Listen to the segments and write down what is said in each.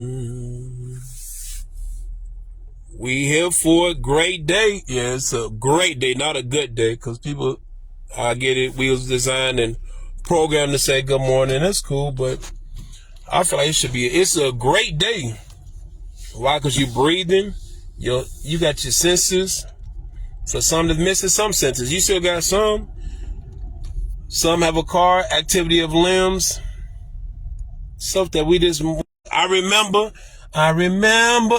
We here for a great day. Yeah, it's a great day, not a good day, because people, I get it, we was designed and programmed to say good morning. That's cool, but I feel like it's a great day. Why? Because you breathing, you got your senses. For some that's missing some senses, you still got some. Some have a car, activity of limbs, stuff that we just, I remember,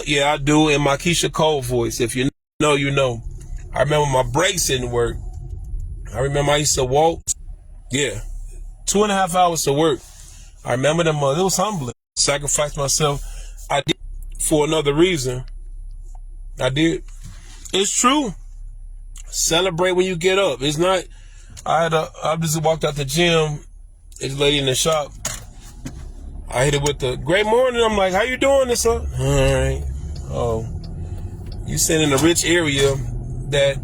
yeah, I do, in my Keisha Cole voice. If you know, you know. I remember my brakes didn't work. I remember I used to walk, 2.5 hours to work. I remember them, it was humbling. Sacrificed myself. I did for another reason. I did. It's true. Celebrate when you get up. It's not, I just walked out the gym. This lady in the shop, I hit it with the great morning. I'm like, how you doing this up? All right. Oh, you sit in a rich area that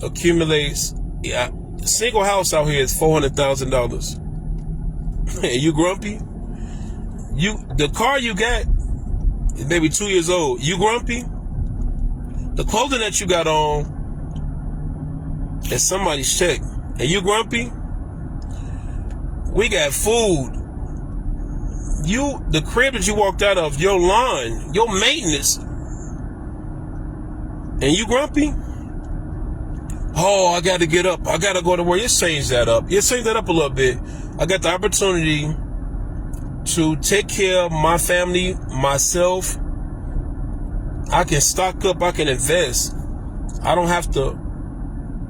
accumulates, a single house out here is $400,000. And you grumpy? The car you got is maybe 2 years old. You grumpy? The clothing that you got on is somebody's check. And you grumpy? We got food. The crib that you walked out of, your lawn, your maintenance, and you grumpy? Oh, I got to get up. I got to go to work. Just change that up. Just change that up a little bit. I got the opportunity to take care of my family, myself. I can stock up. I can invest. I don't have to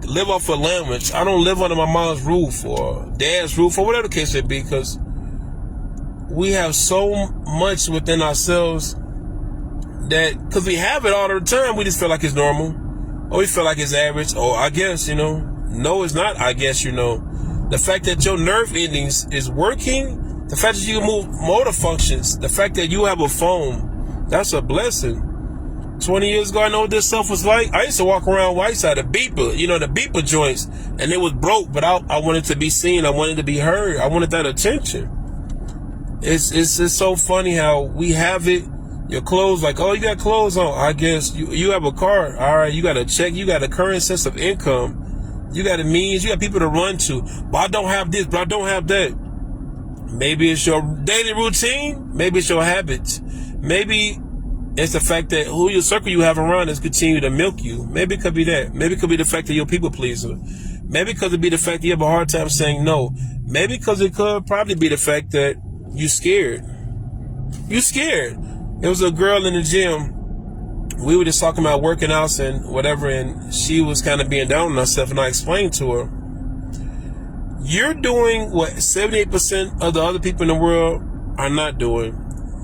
live off a language. I don't live under my mom's roof or dad's roof or whatever the case may be, because we have so much within ourselves that, because we have it all the time, we just feel like it's normal, or we feel like it's average, or I guess, no, it's not, I guess, the fact that your nerve endings is working, the fact that you can move motor functions, the fact that you have a phone, that's a blessing. 20 years ago, I know what this stuff was like. I used to walk around Whiteside, the beeper, the beeper joints, and it was broke, but I wanted to be seen, I wanted to be heard, I wanted that attention. It's so funny how we have it. Your clothes, like, oh, you got clothes on. I guess you have a car. All right, you got a check. You got a current sense of income. You got a means. You got people to run to. But I don't have this, but I don't have that. Maybe it's your daily routine. Maybe it's your habits. Maybe it's the fact that who your circle you have around is continue to milk you. Maybe it could be that. Maybe it could be the fact that you're a people pleaser. Maybe it could be the fact that you have a hard time saying no. Maybe because it could probably be the fact that you scared. You scared. There was a girl in the gym. We were just talking about working out and whatever, and she was kind of being down on herself, and I explained to her, you're doing what 78% of the other people in the world are not doing.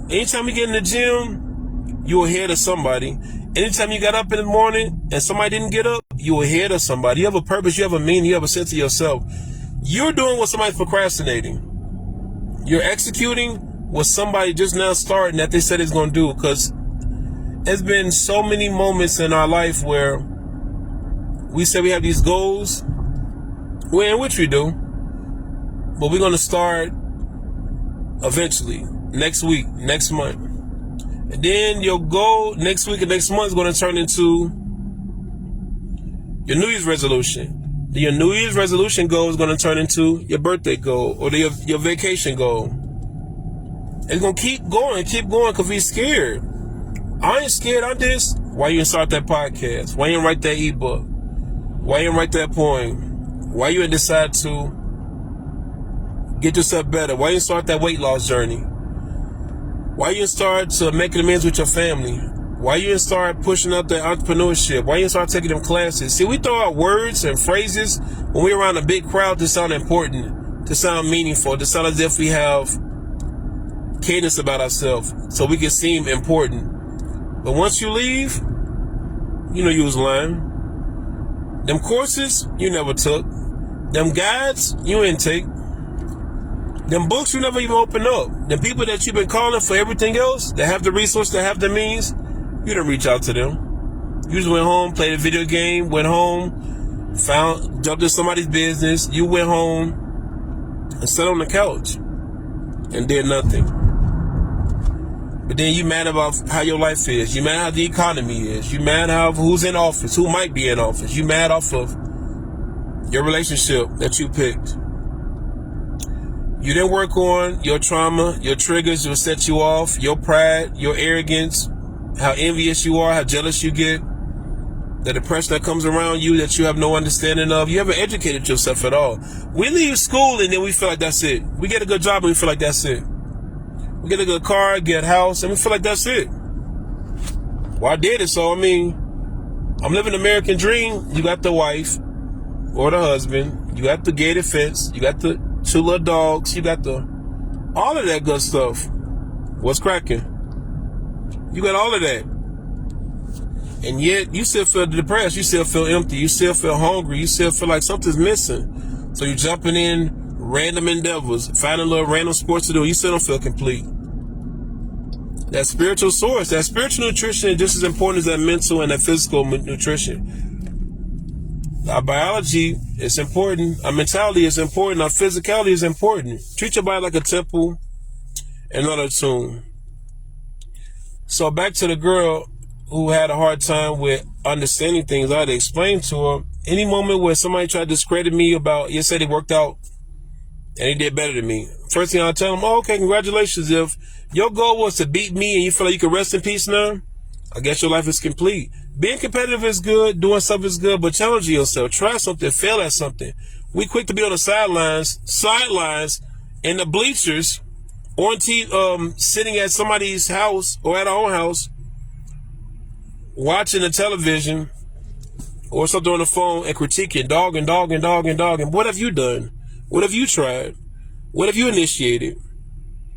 Anytime you get in the gym, you're ahead of somebody. Anytime you got up in the morning and somebody didn't get up, you're ahead of somebody. You have a purpose, you have a meaning, you have a sense of yourself. You're doing what somebody's procrastinating. You're executing what somebody just now starting that they said it's going to do, because there's been so many moments in our life where we say we have these goals, in which we do, but we're going to start eventually, next week, next month. And then your goal next week and next month is going to turn into your New Year's resolution. Your New Year's resolution goal is going to turn into your birthday goal or your vacation goal. It's going to keep going, because we're scared. I ain't scared. I'm just, why you didn't start that podcast? Why you didn't write that ebook? Why you didn't write that poem? Why you didn't decide to get yourself better? Why you didn't start that weight loss journey? Why you didn't start to making amends with your family? Why you didn't start pushing up that entrepreneurship? Why you didn't start taking them classes? See, we throw out words and phrases when we're around a big crowd to sound important, to sound meaningful, to sound as if we have cadence about ourselves so we can seem important. But once you leave, you was lying. Them courses you never took. Them guides you didn't take. Them books you never even opened up. The people that you've been calling for everything else, that have the resource, that have the means, you didn't reach out to them. You just went home, played a video game, went home, jumped in somebody's business. You went home and sat on the couch and did nothing. But then you mad about how your life is. You mad how the economy is. You mad how who's in office, who might be in office. You mad off of your relationship that you picked. You didn't work on your trauma, your triggers will set you off, your pride, your arrogance, how envious you are, how jealous you get, the depression that comes around you that you have no understanding of. You haven't educated yourself at all. We leave school and then we feel like that's it. We get a good job and we feel like that's it. We get a good car, get a house, and we feel like that's it. Well, I did it, so I mean, I'm living the American dream. You got the wife or the husband, you got the gated fence, you got the 2 little dogs, you got all of that good stuff. What's cracking? You got all of that. And yet, you still feel depressed, you still feel empty, you still feel hungry, you still feel like something's missing. So you're jumping in random endeavors, finding little random sports to do, you still don't feel complete. That spiritual source, that spiritual nutrition is just as important as that mental and that physical nutrition. Our biology is important, our mentality is important, our physicality is important. Treat your body like a temple and not a tomb. So back to the girl who had a hard time with understanding things. I had to explain to her, any moment where somebody tried to discredit me about, you said he worked out and he did better than me. First thing I'll tell them, oh, okay, congratulations. If your goal was to beat me and you feel like you can rest in peace now, I guess your life is complete. Being competitive is good, doing stuff is good, but challenge yourself. Try something, fail at something. We quick to be on the sidelines, in the bleachers, on TV, sitting at somebody's house or at our own house, watching the television or something on the phone and critiquing, dogging. What have you done? What have you tried? What have you initiated?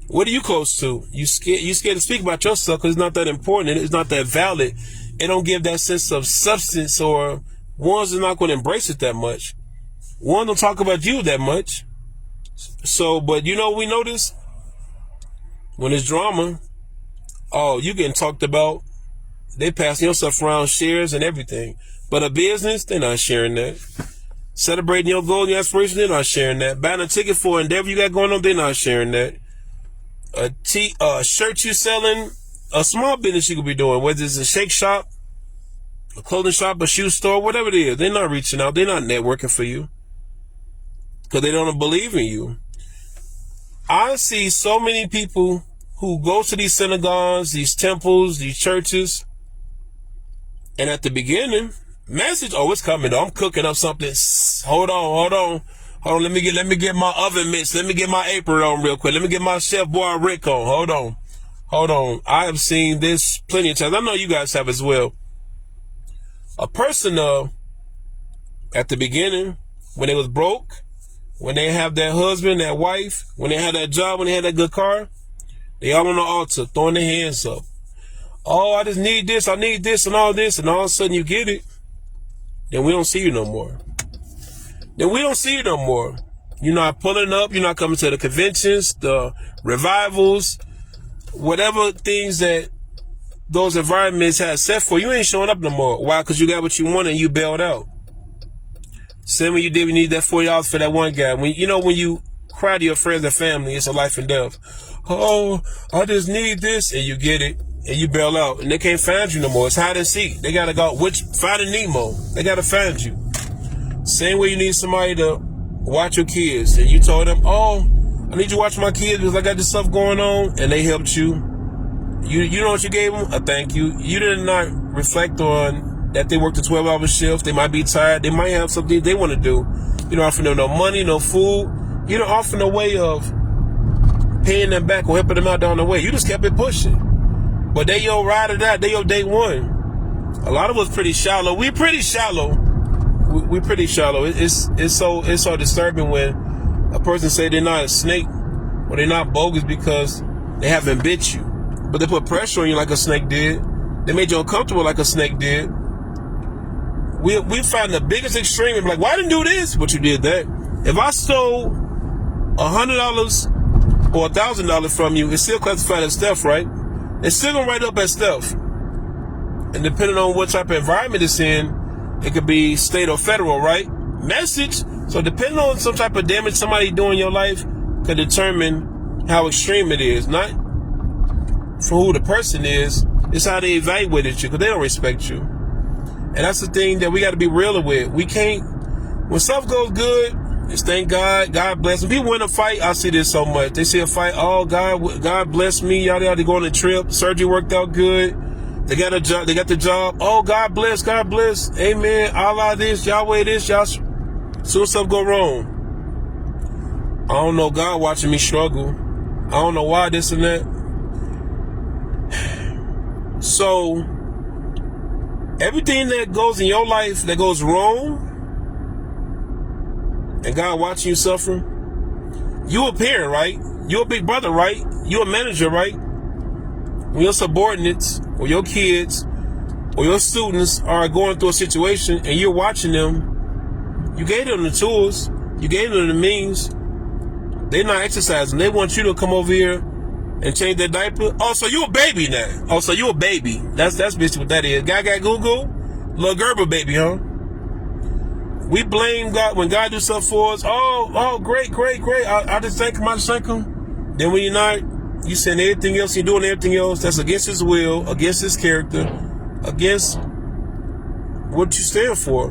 What are you close to? You scared to speak about yourself because it's not that important. It's not that valid. It don't give that sense of substance, or ones are not going to embrace it that much. One don't talk about you that much. So, but you know, we notice when it's drama, oh, you getting talked about. They passing your stuff around, shares and everything. But a business, they're not sharing that. Celebrating your goal and your aspiration, they're not sharing that. Buying a ticket for an endeavor you got going on, they're not sharing that. A shirt you selling, a small business you could be doing, whether it's a shake shop, a clothing shop, a shoe store, whatever it is, they're not reaching out. They're not networking for you because they don't believe in you. I see so many people who go to these synagogues, these temples, these churches, and at the beginning, message, oh, it's coming. I'm cooking up something. Hold on. Let me get my oven mitts. Let me get my apron on real quick. Let me get my Chef Boy Rick on. Hold on. I have seen this plenty of times. I know you guys have as well. A person, at the beginning, when they was broke, when they have that husband, that wife, when they had that job, when they had that good car, they all on the altar, throwing their hands up. Oh, I just need this, I need this, and all this, and all of a sudden you get it. Then we don't see you no more. You're not pulling up, you're not coming to the conventions, the revivals, whatever things that those environments have set for, you ain't showing up no more. Why? Because you got what you wanted and you bailed out. Same when you did, we need that $40 for that one guy. When you cry to your friends and family, it's a life and death. Oh, I just need this, and you get it, and you bail out, and they can't find you no more. It's hide and seek. They gotta go, Finding Nemo. They gotta find you. Same way you need somebody to watch your kids, and you told them, oh, I need you to watch my kids because I got this stuff going on, and they helped you. You know what you gave them? A thank you. You did not reflect on that they worked a 12-hour shift. They might be tired. They might have something they want to do. You don't offer them no money, no food. You don't offer no way of paying them back or helping them out down the way. You just kept it pushing. But they your ride or die. They your day one. A lot of us pretty shallow. We pretty shallow. We pretty shallow. It's so disturbing when a person say they're not a snake or they're not bogus because they haven't bit you. But they put pressure on you like a snake did. They made you uncomfortable like a snake did. We find the biggest extreme and be like, why didn't you do this? But you did that. If I stole $100 or $1,000 from you, it's still classified as theft, right? It's still gonna write up as theft. And depending on what type of environment it's in, it could be state or federal, right? Message. So depending on some type of damage somebody doing in your life could determine how extreme it is. Not from who the person is. It's how they evaluated you, because they don't respect you. And that's the thing that we got to be real with. We can't, when stuff goes good, just thank God. God bless. When people win a fight, I see this so much. They see a fight, oh, God bless me. Y'all they go on a trip. Surgery worked out good. They got a job. They got the job. Oh, God bless. God bless. Amen. Allah this. Yahweh this. Y'all. Soon stuff go wrong. I don't know. God watching me struggle. I don't know why this and that. So, everything that goes in your life that goes wrong, and God watching you suffer, you a parent, right? You a big brother, right? You a manager, right? When your subordinates or your kids or your students are going through a situation and you're watching them, you gave them the tools, you gave them the means. They're not exercising. They want you to come over here and change their diaper. Oh, so you a baby now. Oh, so you a baby. That's basically what that is. Gaga Google, little Gerber baby, huh? We blame God when God do stuff for us. Oh, great. I just thank him. Then when you're not, you send everything else, you're doing everything else that's against his will, against his character, against what you stand for.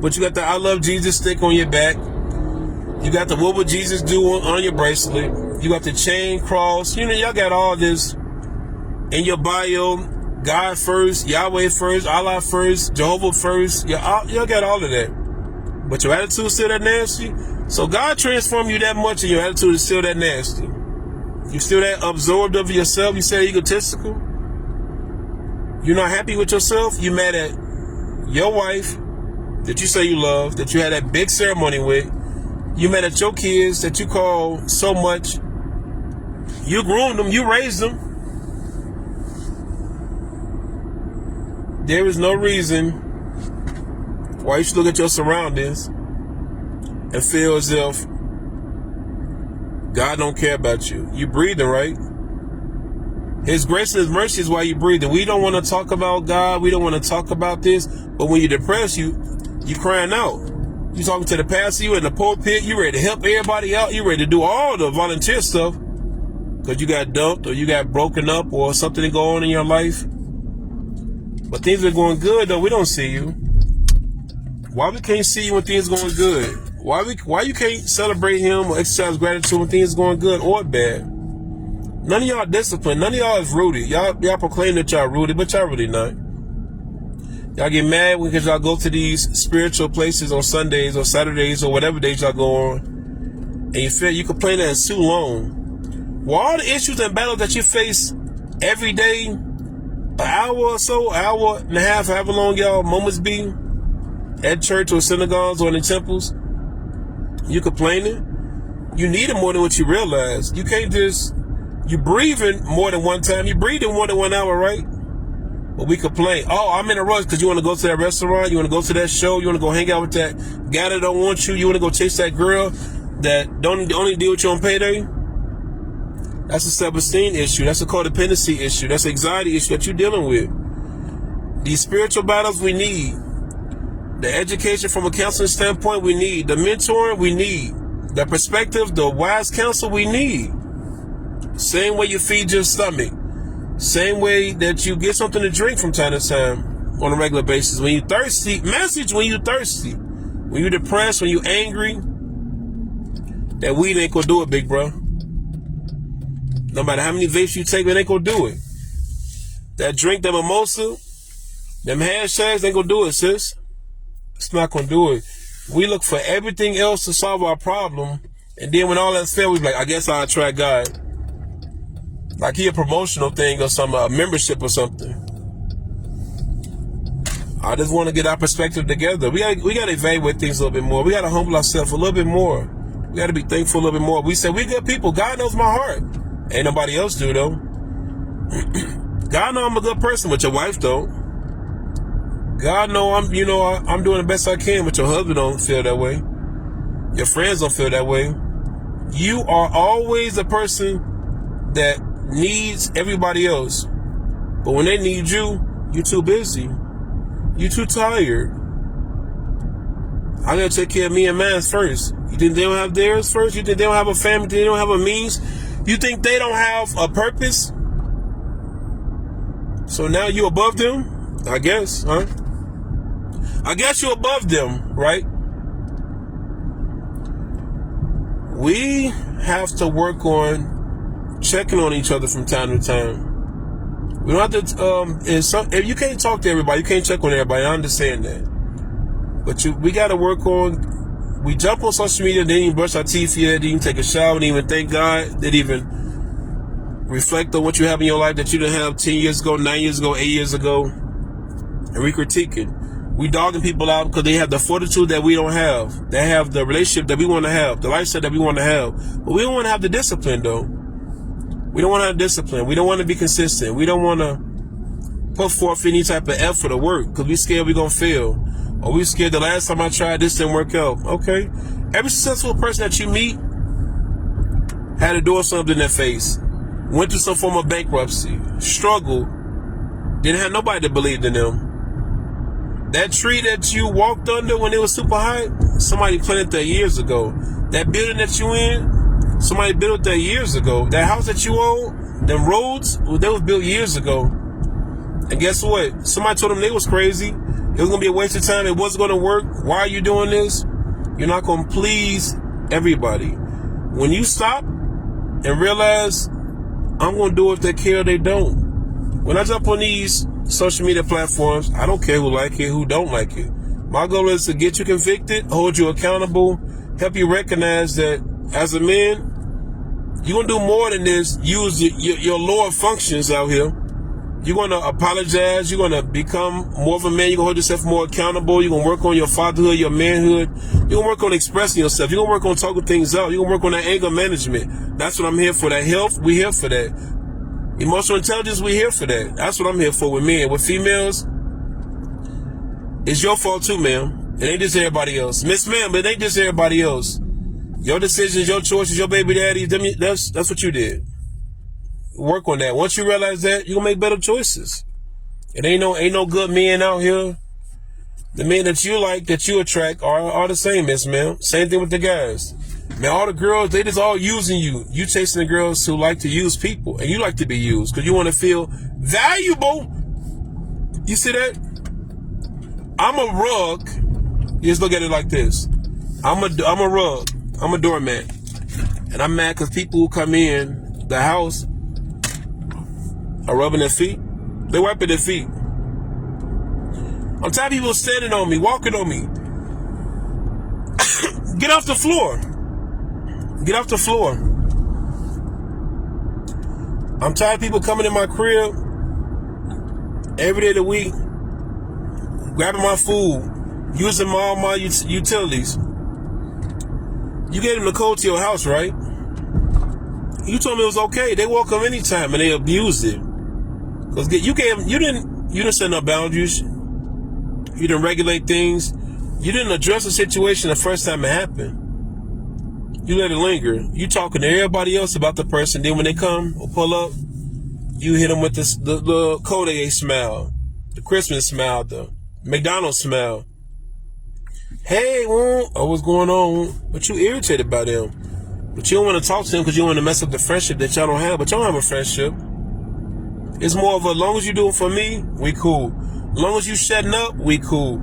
But you got the I love Jesus stick on your back. You got the what would Jesus do on your bracelet. You got the chain cross. You know, y'all got all this in your bio. God first, Yahweh first, Allah first, Jehovah first. Y'all got all of that. But your attitude is still that nasty. So God transformed you that much and your attitude is still that nasty. You still that absorbed of yourself. You say egotistical. You're not happy with yourself. You mad at your wife that you say you love, that you had that big ceremony with. You mad at your kids that you call so much. You groomed them. You raised them. There is no reason why you should look at your surroundings and feel as if God don't care about you. You breathing, right? His grace and his mercy is why you breathing. We don't want to talk about God. We don't want to talk about this. But when you're depressed, you crying out. You talking to the pastor. You in the pulpit. You ready to help everybody out. You ready to do all the volunteer stuff because you got dumped or you got broken up or something going on in your life. But things are going good, though. We don't see you. Why we can't see you when things are going good? Why you can't celebrate him or exercise gratitude when things are going good or bad? None of y'all disciplined. None of y'all is rooted. Y'all proclaim that y'all rooted, but y'all really not. Y'all get mad because y'all go to these spiritual places on Sundays or Saturdays or whatever days y'all go on, and you feel you complain that it's too long. Well, all the issues and battles that you face every day, an hour or so, hour and a half, however long y'all moments be at church or synagogues or in the temples, you complaining. You need it more than what you realize. You can't just, you breathing more than one time. You breathing more than 1 hour, right? But we complain. Oh, I'm in a rush because you want to go to that restaurant. You want to go to that show. You want to go hang out with that guy that don't want you. You want to go chase that girl that don't only deal with you on payday. That's a self-esteem issue. That's a codependency issue. That's an anxiety issue that you're dealing with. These spiritual battles we need. The education from a counseling standpoint we need. The mentoring we need. The perspective, the wise counsel we need. Same way you feed your stomach. Same way that you get something to drink from time to time on a regular basis. When you're thirsty, message when you're thirsty. When you're depressed, when you're angry, that weed ain't gonna do it, big bro. No matter how many vapes you take, it ain't gonna do it. That drink, that mimosa, them hashtags ain't gonna do it, sis. It's not gonna do it. We look for everything else to solve our problem, and then when all that's failed, we be like, I guess I'll try God. Like he a promotional thing or something, a membership or something. I just want to get our perspective together. We gotta evaluate things a little bit more. We gotta humble ourselves a little bit more. We gotta be thankful a little bit more. We say we good people. God knows my heart. Ain't nobody else do though. God know I'm a good person, but your wife don't. God know I'm doing the best I can, but your husband don't feel that way. Your friends don't feel that way. You are always a person that needs everybody else. But when they need you, you're too busy. You're too tired. I gotta take care of me and mine first. You think they don't have theirs first? You think they don't have a family? You think they don't have a means? You think they don't have a purpose? So now you above them, I guess, huh? I guess you're above them, right? We have to work on checking on each other from time to time. We don't have to, if you can't talk to everybody, you can't check on everybody, I understand that. But we got to work on, we jump on social media, didn't even brush our teeth yet, didn't even take a shower, didn't even thank God, didn't even reflect on what you have in your life that you didn't have 10 years ago, 9 years ago, 8 years ago, and we critiquing. We dogging people out because they have the fortitude that we don't have. They have the relationship that we want to have, the lifestyle that we want to have. But we don't want to have the discipline, though. We don't want to have discipline. We don't want to be consistent. We don't want to put forth any type of effort or work because we scared we're going to fail. Or we scared the last time I tried this didn't work out. Okay. Every successful person that you meet had to do something in their face. Went through some form of bankruptcy. Struggled. Didn't have nobody that believed in them. That tree that you walked under when it was super high, somebody planted that years ago. That building that you in, somebody built that years ago. That house that you own, them roads, they was built years ago. And guess what? Somebody told them they was crazy. It was going to be a waste of time. It wasn't going to work. Why are you doing this? You're not going to please everybody. When you stop and realize, I'm going to do if they care or they don't. When I jump on these social media platforms, I don't care who like it, who don't like it. My goal is to get you convicted, hold you accountable, help you recognize that as a man, you're going to do more than this. Use your lower functions out here. You're going to apologize. You're going to become more of a man. You're going to hold yourself more accountable. You're going to work on your fatherhood, your manhood. You're going to work on expressing yourself. You're going to work on talking things out. You're going to work on that anger management. That's what I'm here for. That health, we're here for that. Emotional intelligence, we're here for that. That's what I'm here for with men. With females, it's your fault too, ma'am. It ain't just everybody else. Miss Ma'am, but it ain't just everybody else. Your decisions, your choices, your baby daddy, that's what you did. Work on that. Once you realize that, you're gonna make better choices. It ain't no good men out here. The men that you like, that you attract are the same, Miss Ma'am. Same thing with the guys. Man, all the girls, they just all using you. You chasing the girls who like to use people, and you like to be used because you want to feel valuable. You see that? I'm a rug. You just look at it like this. I'm a rug. I'm a doormat. And I'm mad because people who come in the house are rubbing their feet. They're wiping their feet. I'm tired of people standing on me, walking on me. Get off the floor. Get off the floor. I'm tired of people coming in my crib every day of the week, grabbing my food, using all my utilities. You gave them the code to your house, right? You told me it was okay. They walk up anytime and they abused it. Cause you didn't set no boundaries. You didn't regulate things. You didn't address the situation the first time it happened. You let it linger. You talking to everybody else about the person. Then when they come or pull up, you hit them with the Kodak smile, the Christmas smile, the McDonald's smile. Hey, what's going on? But you irritated by them. But you don't want to talk to them because you don't want to mess up the friendship that y'all don't have. But y'all don't have a friendship. It's more of a, long as you do it for me, we cool. Long as you shutting up, we cool.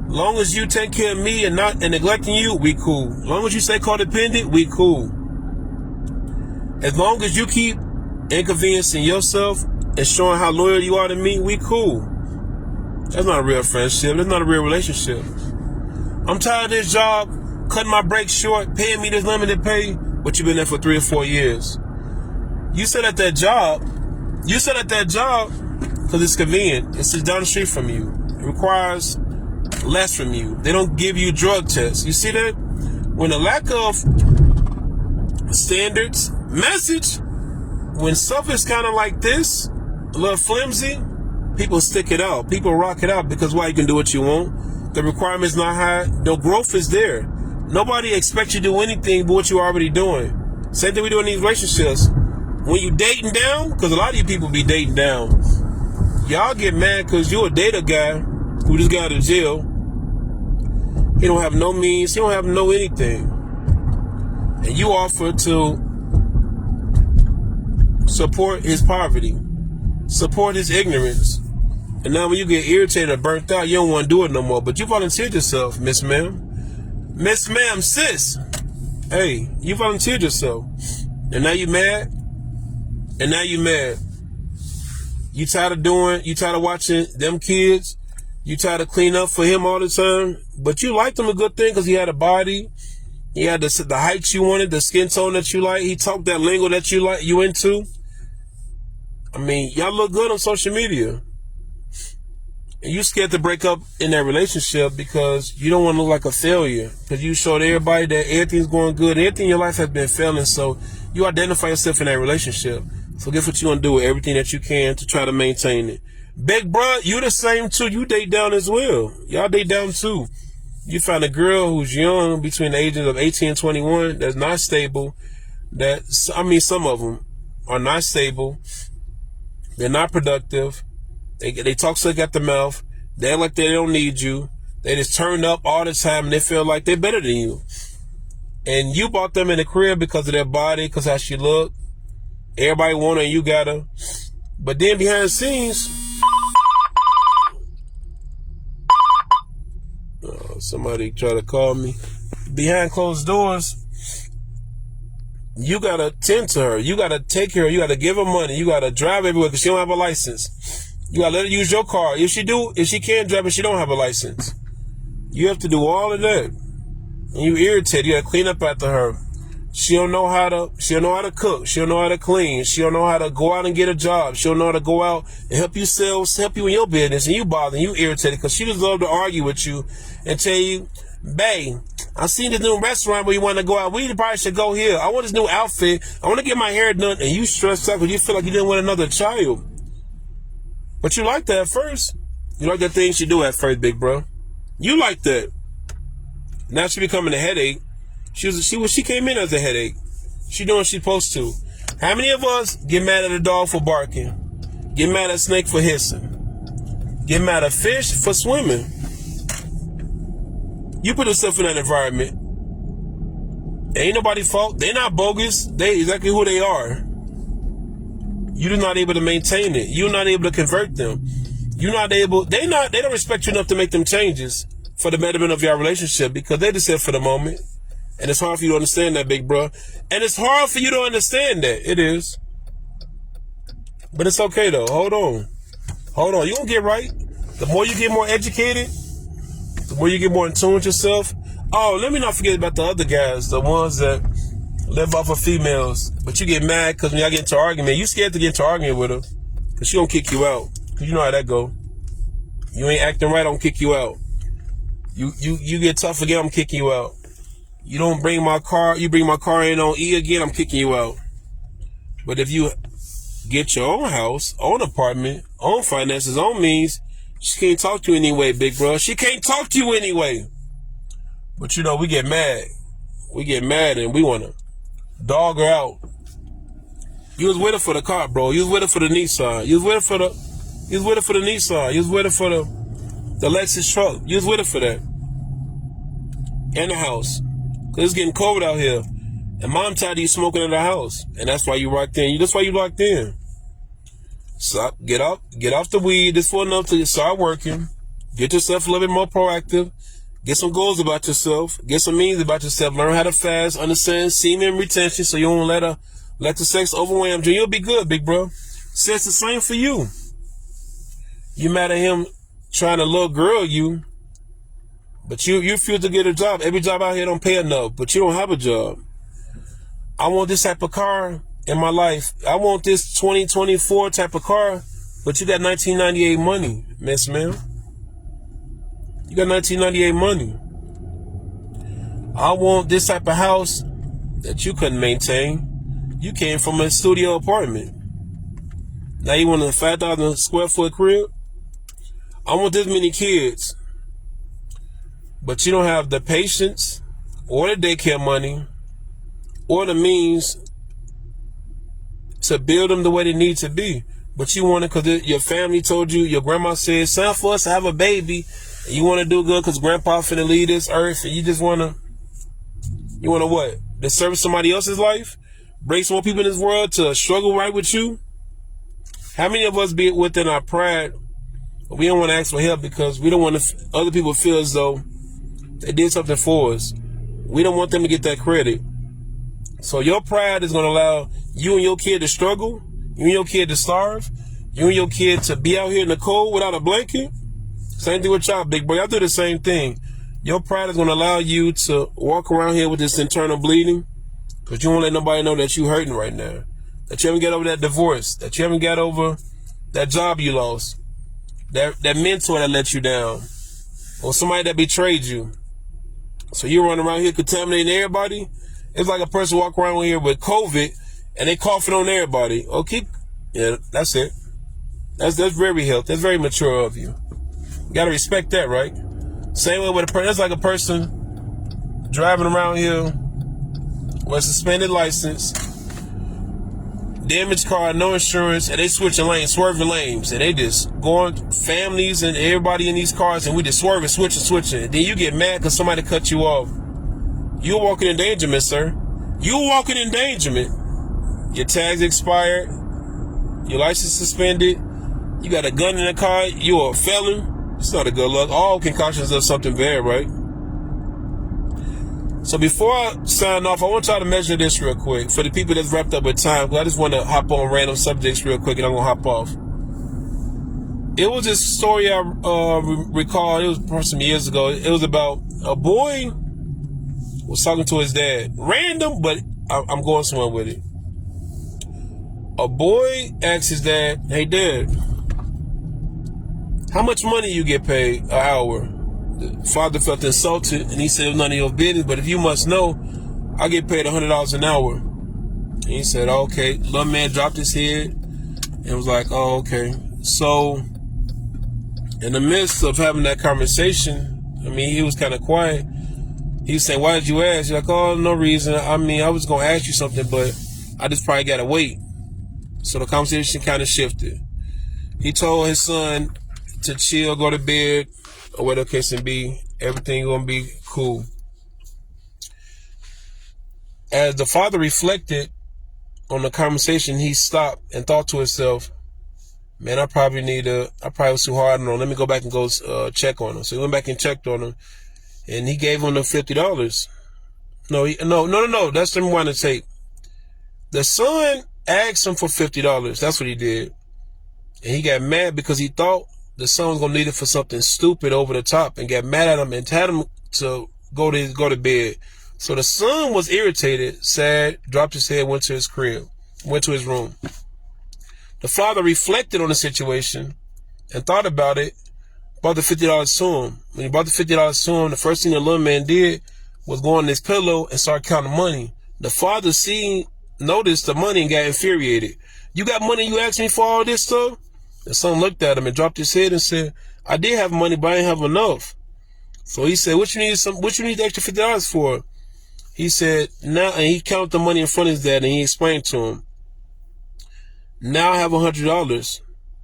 Long as you take care of me and neglecting you, we cool. Long as you stay codependent, we cool. As long as you keep inconveniencing yourself and showing how loyal you are to me, we cool. That's not a real friendship. That's not a real relationship. I'm tired of this job, cutting my breaks short, paying me this limited pay, but you've been there for 3 or 4 years. You said at that job because it's convenient. It's just down the street from you. It requires less from you. They don't give you drug tests. You see that? When the lack of standards, message, when stuff is kind of like this, a little flimsy, people stick it out. People rock it out because why? You can do what you want. The requirement's not high. No growth is there. Nobody expects you to do anything but what you're already doing. Same thing we do in these relationships. When you dating down, because a lot of you people be dating down, y'all get mad because you're a data guy who just got out of jail. He don't have no means. He don't have no anything. And you offer to support his poverty. support his ignorance. And now when you get irritated or burnt out, you don't want to do it no more. But you volunteered yourself, Miss Ma'am. Miss Ma'am, sis. Hey, you volunteered yourself. And now you mad? And now you mad. You tired of watching them kids? You tired of cleaning up for him all the time? But you liked him a good thing because he had a body. He had the height you wanted, the skin tone that you like. He talked that lingo that you into. I mean, y'all look good on social media. And you scared to break up in that relationship because you don't want to look like a failure. Because you showed everybody that everything's going good. Everything in your life has been failing. So you identify yourself in that relationship. So guess what you want to do with everything that you can to try to maintain it. Big bro, you the same too. You date down as well. Y'all date down too. You find a girl who's young, between the ages of 18 and 21, that's not stable. Some of them are not stable. They're not productive. They talk slick at the mouth. They act like they don't need you. They just turn up all the time and they feel like they're better than you. And you bought them in the crib because of their body, because how she look. Everybody want her and you got her. But then behind the scenes, somebody try to call me. Behind closed doors, you gotta tend to her. You gotta take care of her. You gotta give her money. You gotta drive everywhere because she don't have a license. You gotta let her use your car. If she can't drive and she don't have a license, you have to do all of that. And you irritated. You gotta clean up after her. She don't know how to cook. She don't know how to clean. She don't know how to go out and get a job. She don't know how to go out and help you in your business, and you bother and you irritated because she just love to argue with you and tell you, babe, I seen this new restaurant where you want to go out. We probably should go here. I want this new outfit. I want to get my hair done. And you stressed out because you feel like you didn't want another child. But you liked that at first. You like that thing she do at first, big bro. You like that. Now she becoming a headache. She came in as a headache. She doing what she's supposed to. How many of us get mad at a dog for barking? Get mad at a snake for hissing? Get mad at fish for swimming? You put yourself in that environment. Ain't nobody's fault. They're not bogus. They exactly who they are. You're not able to maintain it. You're not able to convert them. They don't respect you enough to make them changes for the betterment of your relationship because they just said for the moment. And it's hard for you to understand that, big bro. And it's hard for you to understand that. It is. But it's okay, though. Hold on. You're going to get right. The more you get more educated, the more you get more in tune with yourself. Oh, let me not forget about the other guys, the ones that live off of females. But you get mad because when y'all get into an argument, you scared to get into an argument with her because she going to kick you out. Because you know how that go. You ain't acting right, I'm going to kick you out. You get tough again, I'm kicking you out. You don't bring my car, you bring my car in on E again, I'm kicking you out. But if you get your own house, own apartment, own finances, own means, she can't talk to you anyway, big bro. She can't talk to you anyway. But you know, we get mad. We get mad and we want to dog her out. You was with her for the car, bro. You was with her for the Nissan. You was with her for the Nissan. You was with her for the Lexus truck. You was with her for that. And the house. Because it's getting cold out here. And mom tired of you smoking in the house. And that's why you locked in. That's why you locked in. So get off the weed. This for enough to start working. Get yourself a little bit more proactive. Get some goals about yourself. Get some means about yourself. Learn how to fast. Understand semen retention so you won't let the sex overwhelm you. You'll be good, big bro. Says the same for you. You mad at him trying to little girl you. But you refuse to get a job. Every job out here don't pay enough, but you don't have a job. I want this type of car in my life. I want this 2024 type of car, but you got 1998 money, Miss Ma'am. You got 1998 money. I want this type of house that you couldn't maintain. You came from a studio apartment. Now you want a 5,000 square foot crib? I want this many kids. But you don't have the patience or the daycare money or the means to build them the way they need to be. But you want it because your family told you, your grandma said, it's time for us to have a baby. And you want to do good because grandpa finna leave this earth. And you just want to what? To serve somebody else's life? Bring some more people in this world to struggle right with you? How many of us be within our pride? We don't want to ask for help because we don't want other people to feel as though they did something for us. We don't want them to get that credit. So your pride is going to allow you and your kid to struggle, you and your kid to starve, you and your kid to be out here in the cold without a blanket. Same thing with y'all, big boy. Y'all do the same thing. Your pride is going to allow you to walk around here with this internal bleeding because you won't let nobody know that you're hurting right now, that you haven't got over that divorce, that you haven't got over that job you lost, that mentor that let you down, or somebody that betrayed you. So you run around here contaminating everybody. It's like a person walk around here with COVID and they coughing on everybody. Okay, yeah, that's it. That's very healthy. That's very mature of you. You gotta respect that, right? Same way with a person. That's like a person driving around here with a suspended license, damaged car, no insurance, and they switching lanes, swerving lanes, and they just going, families and everybody in these cars, and we just swerving, switching. Then you get mad because somebody cut you off. You're walking endangerment, sir. You're walking endangerment. Your tag's expired. Your license suspended. You got a gun in the car. You're a felon. It's not a good look. All concoctions of something bad, right? So before I sign off, I want y'all to measure this real quick. For the people that's wrapped up with time, I just want to hop on random subjects real quick and I'm going to hop off. It was this story I recall. It was some years ago. It was about a boy was talking to his dad. Random, but I'm going somewhere with it. A boy asked his dad, "Hey, Dad, how much money you get paid an hour?" The father felt insulted, and he said, "None of your business, but if you must know, I get paid $100 an hour." And he said, "Okay." Little man dropped his head and was like, "Oh, okay." So, in the midst of having that conversation, I mean, he was kind of quiet. He was saying, "Why did you ask?" He's like, "Oh, no reason. I mean, I was going to ask you something, but I just probably got to wait." So the conversation kind of shifted. He told his son to chill, go to bed, or whatever the case may be. Everything going to be cool. As the father reflected on the conversation, he stopped and thought to himself, "Man, I probably was too hard on him. Let me go back and go check on him." So he went back and checked on him, and he gave him the $50. No. That's the one to take. The son asked him for $50. That's what he did. And he got mad because he thought the son was going to need it for something stupid over the top, and got mad at him and told him to go to bed. So the son was irritated, sad, dropped his head, went to his crib, went to his room. The father reflected on the situation and thought about it, brought the $50 to him. When he brought the $50 to him, the first thing the little man did was go on his pillow and start counting money. The father noticed the money and got infuriated. "You got money, you asked me for all this stuff?" The son looked at him and dropped his head and said, "I did have money, but I didn't have enough." So he said, What you need the extra $50 for?" He said, "Now," and he counted the money in front of his dad, and he explained to him, "Now I have $100,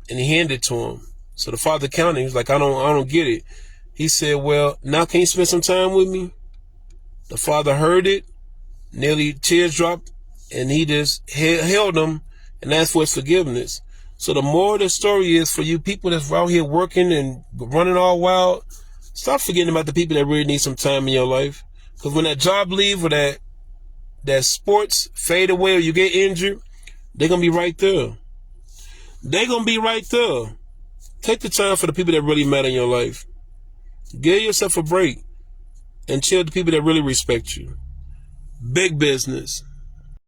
and he handed it to him. So the father counted. He was like, I don't get it." He said, "Well, now can you spend some time with me?" The father heard it, nearly tears dropped, and he just held him and asked for his forgiveness. So the moral of the story is, for you people that's out here working and running all wild, stop forgetting about the people that really need some time in your life. Because when that job leave, or that sports fade away, or you get injured, they're going to be right there. They're going to be right there. Take the time for the people that really matter in your life. Give yourself a break and chill with the people that really respect you. Big business.